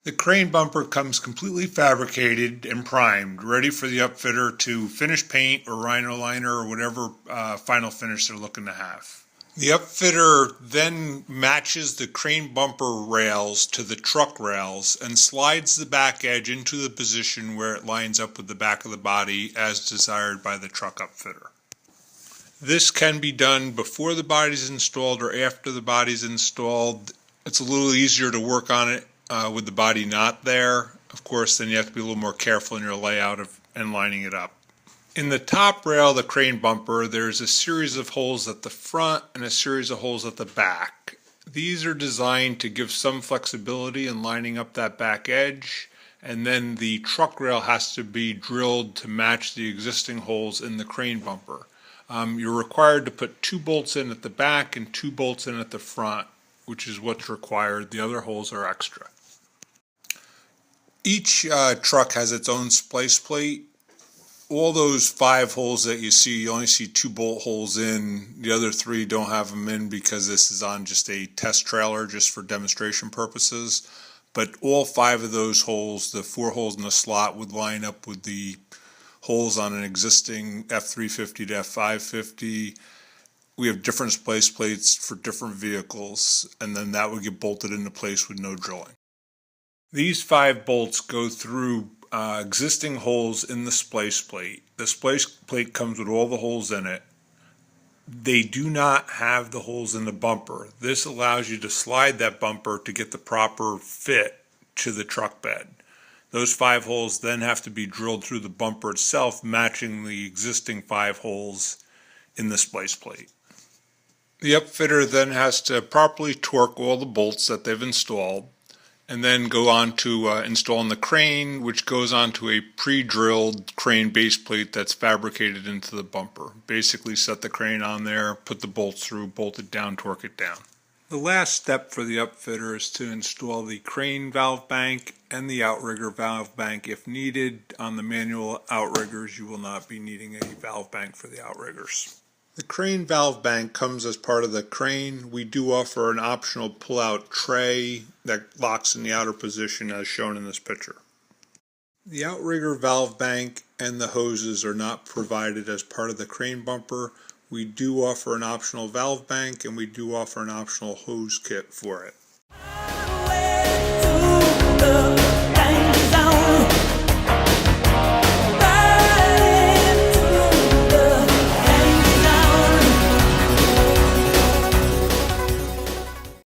The crane bumper comes completely fabricated and primed, ready for the upfitter to finish paint or rhino liner or whatever final finish they're looking to have. The upfitter then matches the crane bumper rails to the truck rails and slides the back edge into the position where it lines up with the back of the body as desired by the truck upfitter. This can be done before the body's installed or after the body's installed. It's a little easier to work on it with the body not there. Of course, then you have to be a little more careful in your layout and lining it up. In the top rail of the crane bumper, there's a series of holes at the front and a series of holes at the back. These are designed to give some flexibility in lining up that back edge, and then the truck rail has to be drilled to match the existing holes in the crane bumper. You're required to put 2 bolts in at the back and 2 bolts in at the front, which is what's required. The other holes are extra. Each truck has its own splice plate. All those 5 holes that you see, you only see 2 bolt holes in. The other 3 don't have them in because this is on just a test trailer just for demonstration purposes. But all 5 of those holes, the 4 holes in the slot, would line up with the holes on an existing F350 to F550. We have different splice plates for different vehicles, and then that would get bolted into place with no drilling. These 5 bolts go through existing holes in the splice plate. The splice plate comes with all the holes in it. They do not have the holes in the bumper. This allows you to slide that bumper to get the proper fit to the truck bed. Those 5 holes then have to be drilled through the bumper itself, matching the existing 5 holes in the splice plate. The upfitter then has to properly torque all the bolts that they've installed, and then go on to installing the crane, which goes onto a pre-drilled crane base plate that's fabricated into the bumper. Basically set the crane on there, put the bolts through, bolt it down, torque it down. The last step for the upfitter is to install the crane valve bank and the outrigger valve bank if needed. On the manual outriggers, you will not be needing a valve bank for the outriggers. The crane valve bank comes as part of the crane. We do offer an optional pull-out tray that locks in the outer position as shown in this picture. The outrigger valve bank and the hoses are not provided as part of the crane bumper. We do offer an optional valve bank and we do offer an optional hose kit for it.